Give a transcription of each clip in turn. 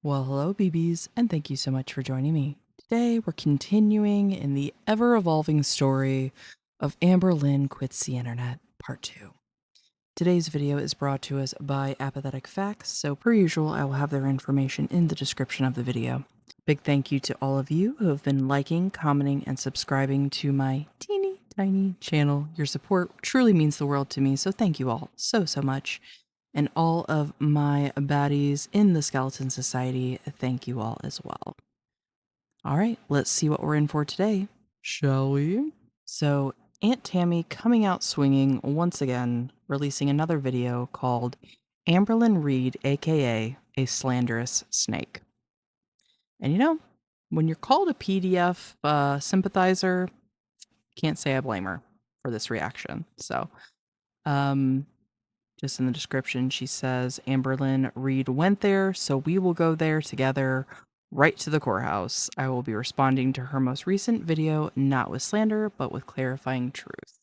Well, hello, BBs, and thank you so much for joining me. Today, we're continuing in the ever-evolving story of Amberlynn Quits the Internet, Part 2. Today's video is brought to us by Apathetic faxX, so per usual, I will have their information in the description of the video. Big thank you to all of you who have been liking, commenting, and subscribing to my teeny tiny channel. Your support truly means the world to me, so thank you all so much. And all of my baddies in the Skeleton Society, thank you all as well. All right, let's see what we're in for today, shall we? So, Aunt Tammy coming out swinging once again, releasing another video called Amberlynn Reid, aka a slanderous snake. And you know, when you're called a PDF sympathizer, can't say I blame her for this reaction. So, just in the description, she says, Amberlynn Reid went there, so we will go there together, right to the courthouse. I will be responding to her most recent video, not with slander, but with clarifying truth.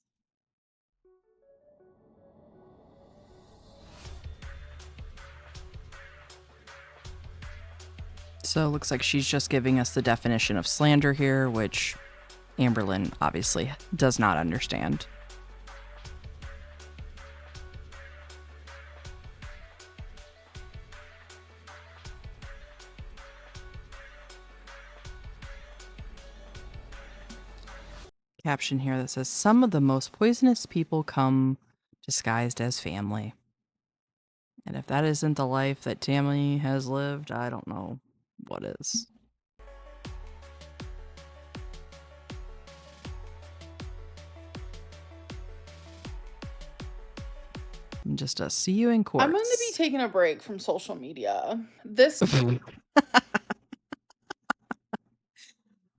So it looks like she's just giving us the definition of slander here, which Amberlynn obviously does not understand. Caption here that says, some of the most poisonous people come disguised as family. And if that isn't the life that Tammy has lived, I don't know what is. And just see you in court. I'm going to be taking a break from social media. This.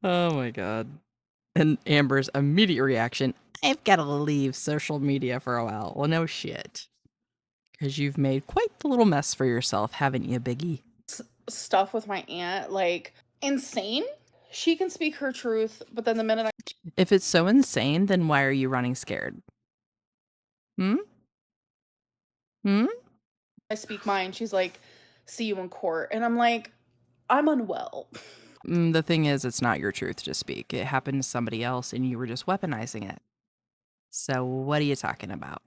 Oh my god. And Amber's immediate reaction, I've got to leave social media for a while. Well, no shit. Because you've made quite the little mess for yourself, haven't you, Biggie? Stuff with my aunt, like, insane. She can speak her truth, but then the minute I... If it's so insane, then why are you running scared? I speak mine, she's like, see you in court. And I'm like, I'm unwell. The thing is, it's not your truth to speak. It happened to somebody else, and you were just weaponizing it. So what are you talking about?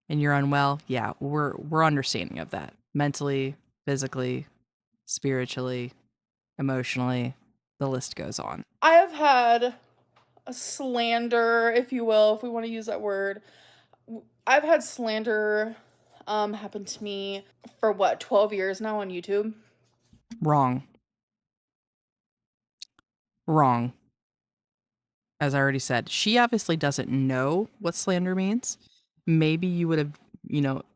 And you're unwell? Yeah, we're understanding of that. Mentally, physically, spiritually, emotionally, the list goes on. I have had a slander, if you will, if we want to use that word. I've had slander happen to me for what, 12 years now on YouTube? Wrong. As I already said, she obviously doesn't know what slander means. Maybe you would have,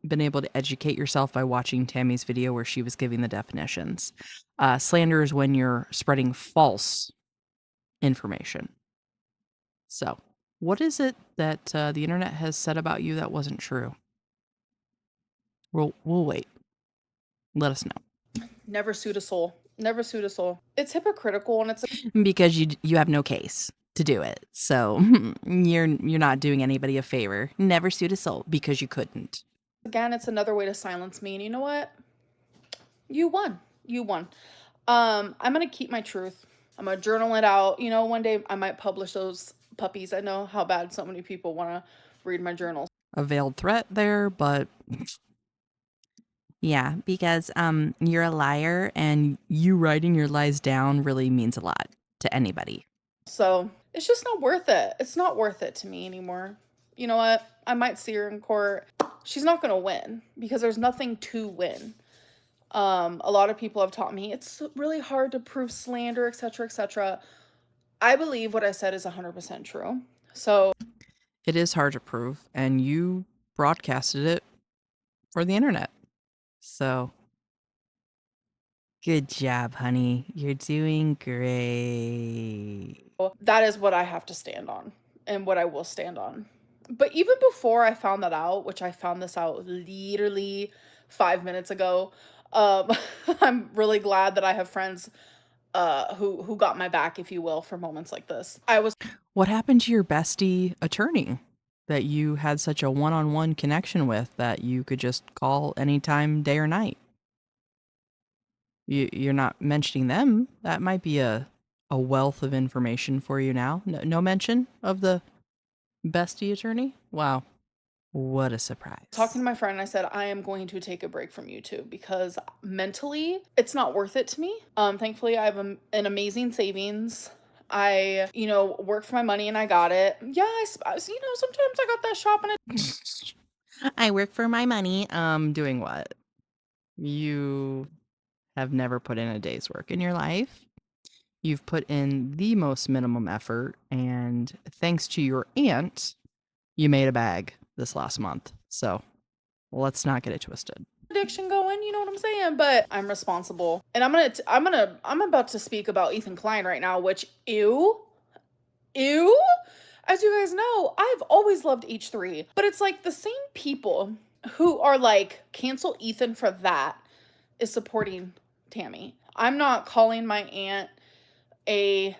been able to educate yourself by watching Tammy's video where she was giving the definitions. Slander is when you're spreading false information. So, what is it that the internet has said about you that wasn't true? We'll wait. Let us know. Never sued a soul. Never sued a soul. It's hypocritical, and it's because you have no case to do it. So you're not doing anybody a favor. Never sued a soul because you couldn't. Again, it's another way to silence me. And you know what? You won. You won. I'm gonna keep my truth. I'm gonna journal it out. You know, one day I might publish those puppies. I know how bad so many people want to read my journals. A veiled threat there, but yeah, because you're a liar, and you writing your lies down really means a lot to anybody. So it's just not worth it. It's not worth it to me anymore. You know what? I might see her in court. She's not gonna win because there's nothing to win. A lot of people have taught me it's really hard to prove slander, etc., etc. I believe what I said is 100% true. So it is hard to prove, and you broadcasted it for the internet. So good job, honey. You're doing great. That is what I have to stand on and what I will stand on. But even before I found that out, which I found this out literally 5 minutes ago, I'm really glad that I have friends who got my back, if you will, for moments like this. What happened to your bestie attorney that you had such a one-on-one connection with that you could just call anytime, day or night? You're not mentioning them. That might be a wealth of information for you now. No mention of the bestie attorney? Wow. What a surprise. Talking to my friend, I said, I am going to take a break from YouTube because mentally it's not worth it to me. Thankfully, I have an amazing savings. I, work for my money and I got it. Yeah, sometimes I got that shopping. I work for my money. Doing what? You have never put in a day's work in your life. You've put in the most minimum effort, and thanks to your aunt, you made a bag this last month. So let's not get it twisted. Addiction going, you know what I'm saying? But I'm responsible, and I'm about to speak about Ethan Klein right now, which ew. As you guys know, I've always loved H3, but it's like the same people who are like, cancel Ethan for that is supporting Tammy. I'm not calling my aunt a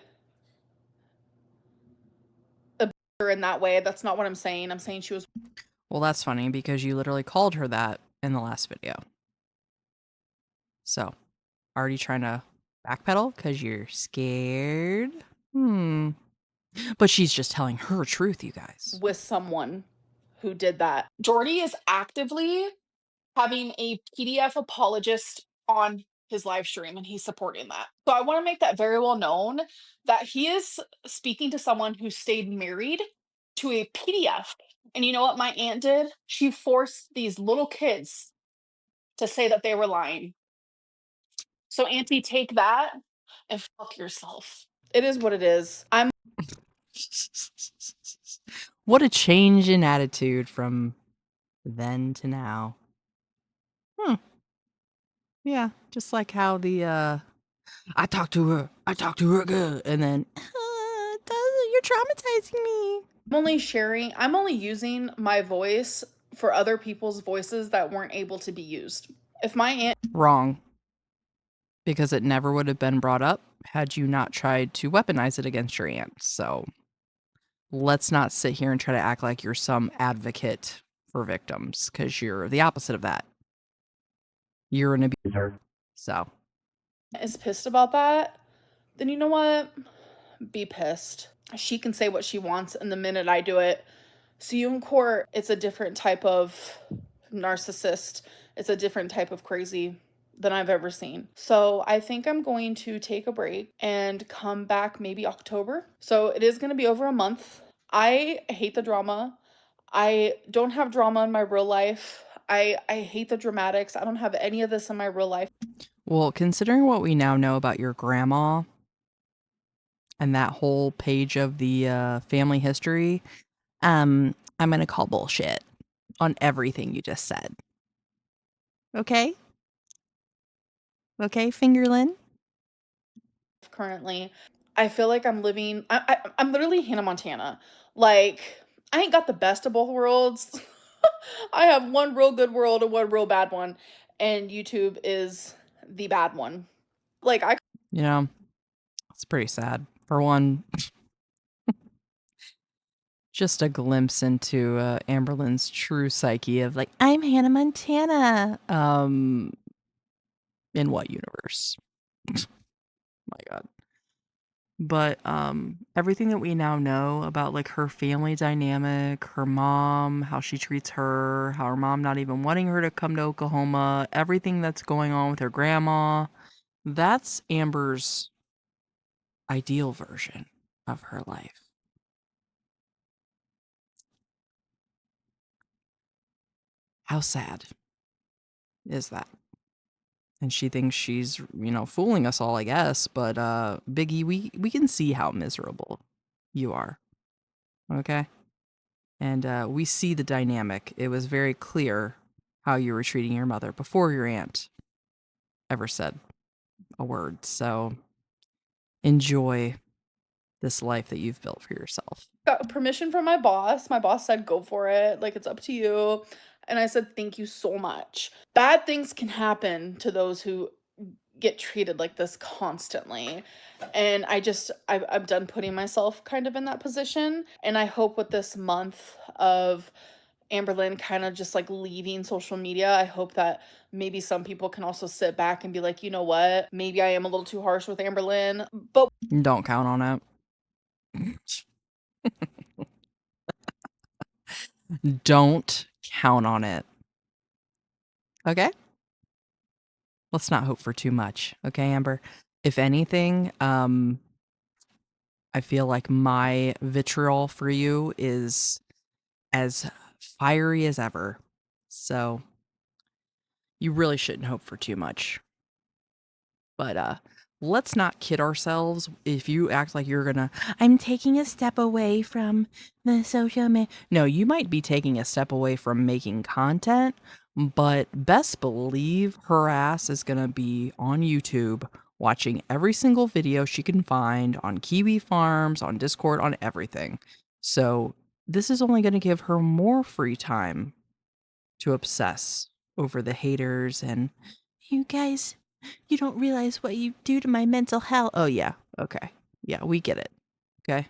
in that way. That's not what I'm saying. I'm saying she was. Well, that's funny because you literally called her that in the last video. So, already trying to backpedal because you're scared? But she's just telling her truth, you guys. With someone who did that. Jordy is actively having a PDF apologist on his live stream, and he's supporting that. So I want to make that very well known that he is speaking to someone who stayed married to a PDF. And you know what my aunt did? She forced these little kids to say that they were lying. So auntie, take that and fuck yourself. It is what it is. What a change in attitude from then to now. Yeah, just like how the I talked to her good, and then you're traumatizing me. I'm only using my voice for other people's voices that weren't able to be used. If my aunt Wrong. Because it never would have been brought up had you not tried to weaponize it against your aunt. So let's not sit here and try to act like you're some advocate for victims, because you're the opposite of that. You're an abuser. So is pissed about that, then you know what? Be pissed. She can say what she wants, and the minute I do it, see you in court. It's a different type of narcissist. It's a different type of crazy than I've ever seen. So I think I'm going to take a break and come back maybe October. So it is going to be over a month. I hate the drama. I don't have drama in my real life. I hate the dramatics. I don't have any of this in my real life. well, considering what we now know about your grandma and that whole page of the family history, I'm gonna call bullshit on everything you just said. Okay? Okay, Fingerlin? Currently, I feel like I'm living I'm literally Hannah Montana. Like, I ain't got the best of both worlds. I have one real good world and one real bad one, and YouTube is the bad one. Like, You know, it's pretty sad. For one, just a glimpse into Amberlynn's true psyche of like, I'm Hannah Montana. In what universe? My God. But everything that we now know about like her family dynamic, her mom, how she treats her, how her mom not even wanting her to come to Oklahoma, everything that's going on with her grandma, that's Amber's ideal version of her life. How sad is that? And she thinks she's, fooling us all, I guess, but Biggie, we can see how miserable you are. Okay? And we see the dynamic. It was very clear how you were treating your mother before your aunt ever said a word. So enjoy this life that you've built for yourself. got permission from my boss. My boss said, go for it. Like, it's up to you. And I said, thank you so much. Bad things can happen to those who get treated like this constantly. And I'm done putting myself kind of in that position. And I hope with this month of Amberlynn kind of just like leaving social media. I hope that maybe some people can also sit back and be like, you know what, maybe I am a little too harsh with Amberlynn, but Don't count on it. Don't count on it. Okay? Let's not hope for too much. Okay, Amber? If anything, I feel like my vitriol for you is as fiery as ever. So you really shouldn't hope for too much. But let's not kid ourselves. If you act like you're gonna, I'm taking a step away from the social media. No, you might be taking a step away from making content, but best believe her ass is gonna be on YouTube watching every single video she can find on Kiwi Farms, on Discord, on everything. So this is only gonna give her more free time to obsess over the haters and you guys, you don't realize what you do to my mental health. Oh, yeah. Okay. Yeah, we get it. Okay.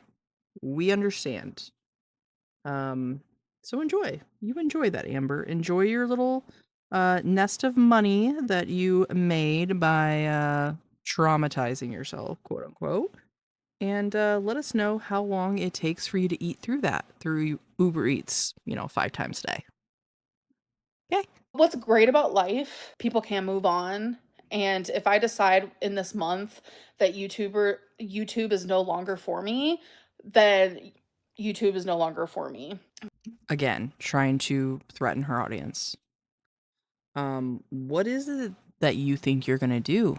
We understand. So enjoy. You enjoy that, Amber. Enjoy your little nest of money that you made by traumatizing yourself, quote unquote. And let us know how long it takes for you to eat through that through Uber Eats, 5 times a day. Okay. what's great about life, people can move on. And if I decide in this month that YouTube is no longer for me, then YouTube is no longer for me. Again, trying to threaten her audience. What is it that you think you're gonna do,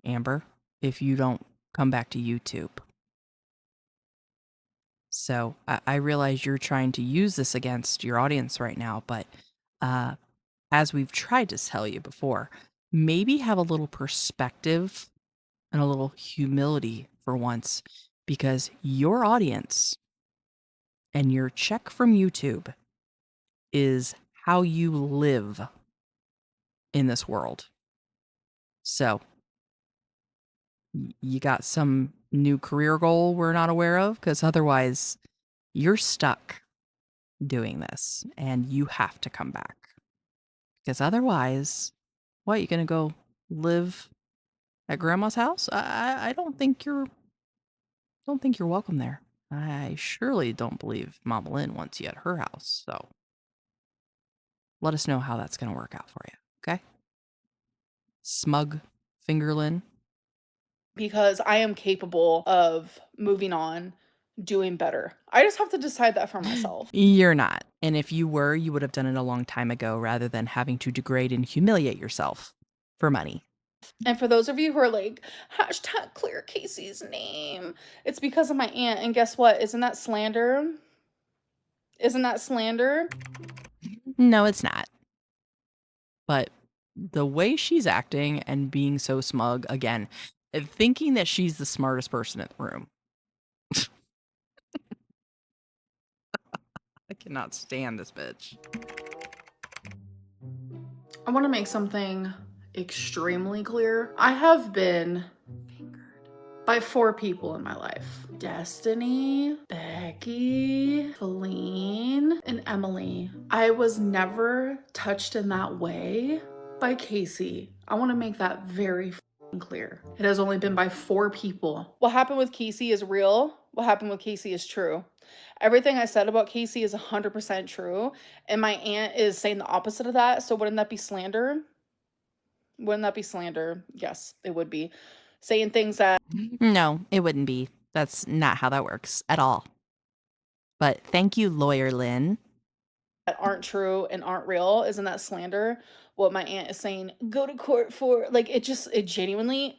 Amber, if you don't come back to YouTube? So I realize you're trying to use this against your audience right now, but uh, as we've tried to tell you before, maybe have a little perspective and a little humility for once, because your audience and your check from YouTube is how you live in this world. So you got some new career goal we're not aware of? Because otherwise, you're stuck doing this and you have to come back. Because otherwise, what, you gonna go live at grandma's house? I don't think you're welcome there. I surely don't believe Mama Lynn wants you at her house. So let us know how that's gonna work out for you. Okay? Smug Fingerlin. Because I am capable of moving on, doing better. I just have to decide that for myself. You're not. And if you were, you would have done it a long time ago rather than having to degrade and humiliate yourself for money. And for those of you who are like, hashtag clear Casey's name, it's because of my aunt. And guess what? Isn't that slander? Isn't that slander? No, it's not. But the way she's acting and being so smug, again, thinking that she's the smartest person in the room. I cannot stand this bitch. I want to make something extremely clear. I have been fingered by 4 people in my life: Destiny, Becky, Feline, and Emily. I was never touched in that way by Casey. I want to make that very clear. It has only been by 4 people. What happened with Casey is real. What happened with Casey is true. Everything I said about Casey is 100% true. And my aunt is saying the opposite of that. So wouldn't that be slander? Wouldn't that be slander? Yes, it would be. Saying things that No, it wouldn't be. That's not how that works at all. But thank you, Lawyer Lynn. aren't true and aren't real, isn't that slander? What my aunt is saying, go to court for, like, it genuinely.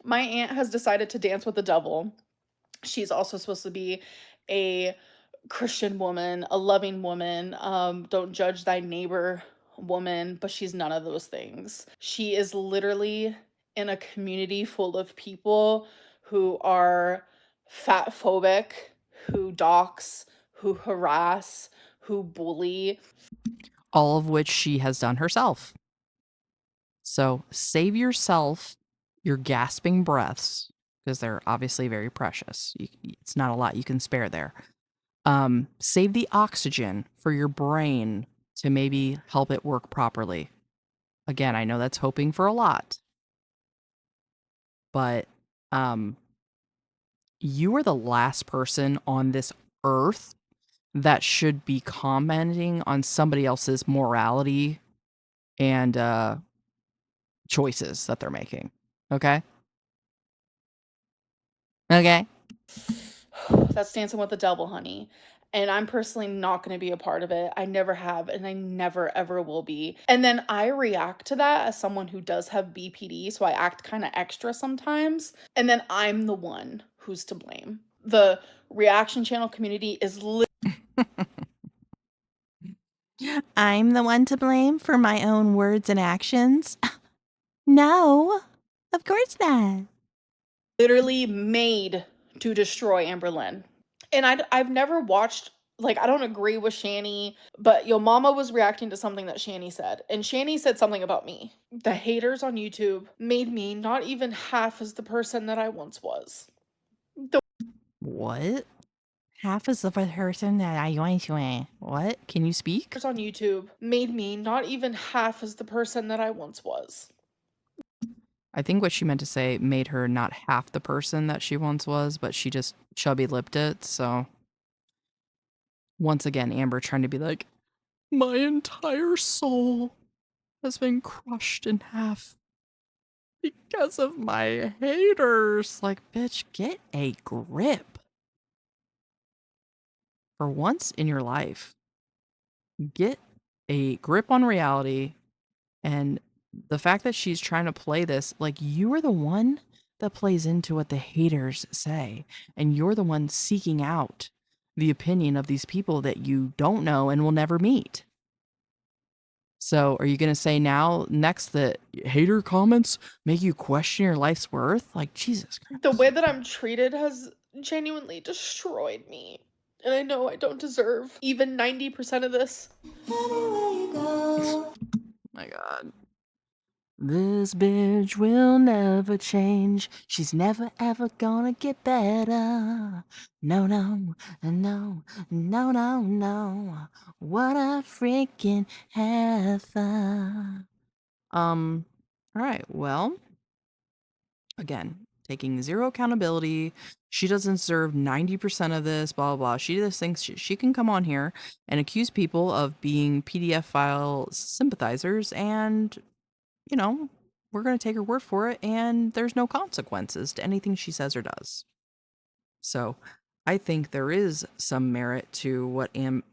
My aunt has decided to dance with the devil. She's also supposed to be a Christian woman, a loving woman, don't judge thy neighbor woman, but she's none of those things. She is literally in a community full of people who are fat phobic, who dox, who harass, who bully. All of which she has done herself. So save yourself your gasping breaths, because they're obviously very precious. It's not a lot you can spare there. Save the oxygen for your brain to maybe help it work properly. Again, I know that's hoping for a lot, but you are the last person on this earth that should be commenting on somebody else's morality and choices that they're making. Okay? Okay? That's Dancing with the Devil, honey. And I'm personally not going to be a part of it. I never have, and I never ever will be. And then I react to that as someone who does have BPD, so I act kind of extra sometimes. And then I'm the one who's to blame. The reaction channel community is I'm the one to blame for my own words and actions. No, of course not. literally made to destroy Amberlynn. And I've never watched, like, I don't agree with Shani, but Yo Mama was reacting to something that Shani said, and Shani said something about me. The haters on YouTube made me not even half as the person that I once was. The What? Half is the person that I once was. What? Can you speak? haters on YouTube made me not even half as the person that I once was. I think what she meant to say made her not half the person that she once was, but she just chubby lipped it. So, once again, Amber trying to be like, my entire soul has been crushed in half because of my haters. Like, bitch, get a grip. For once in your life, get a grip on reality. And the fact that she's trying to play this, like, you are the one that plays into what the haters say. And you're the one seeking out the opinion of these people that you don't know and will never meet. So, are you going to say now next that hater comments make you question your life's worth? Like, Jesus Christ. The way that I'm treated has genuinely destroyed me. And I know I don't deserve even 90% of this. My God. This bitch will never change. She's never ever gonna get better. No, no, no, no, no, no. What a freaking heifer. All right, well, again, taking zero accountability. She doesn't deserve 90% of this, blah, blah, blah. She just thinks she can come on here and accuse people of being PDF file sympathizers and, you know, we're going to take her word for it and there's no consequences to anything she says or does. So I think there is some merit to what Aunt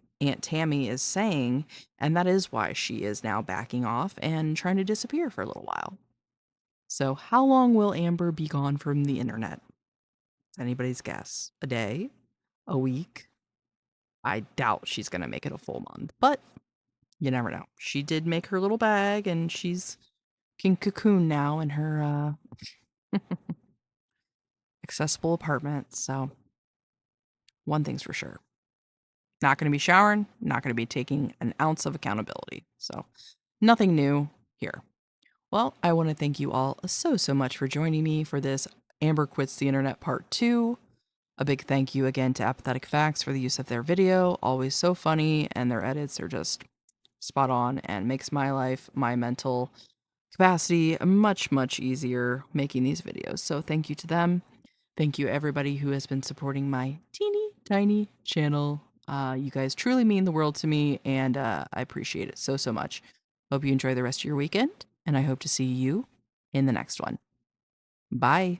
Tammy is saying, and that is why she is now backing off and trying to disappear for a little while. So, how long will Amber be gone from the internet? It's anybody's guess. A day? A week? I doubt she's going to make it a full month, but you never know. She did make her little bag and she's can cocoon now in her accessible apartment. So, one thing's for sure. Not going to be showering, not going to be taking an ounce of accountability. So, nothing new here. Well, I want to thank you all so much for joining me for this Amber Quits the Internet Part 2. A big thank you again to Apathetic faxX for the use of their video. Always so funny, and their edits are just spot on and makes my life, my mental capacity much easier making these videos. So thank you to them. Thank you everybody who has been supporting my teeny tiny channel. You guys truly mean the world to me, and I appreciate it so much. Hope you enjoy the rest of your weekend, and I hope to see you in the next one. Bye.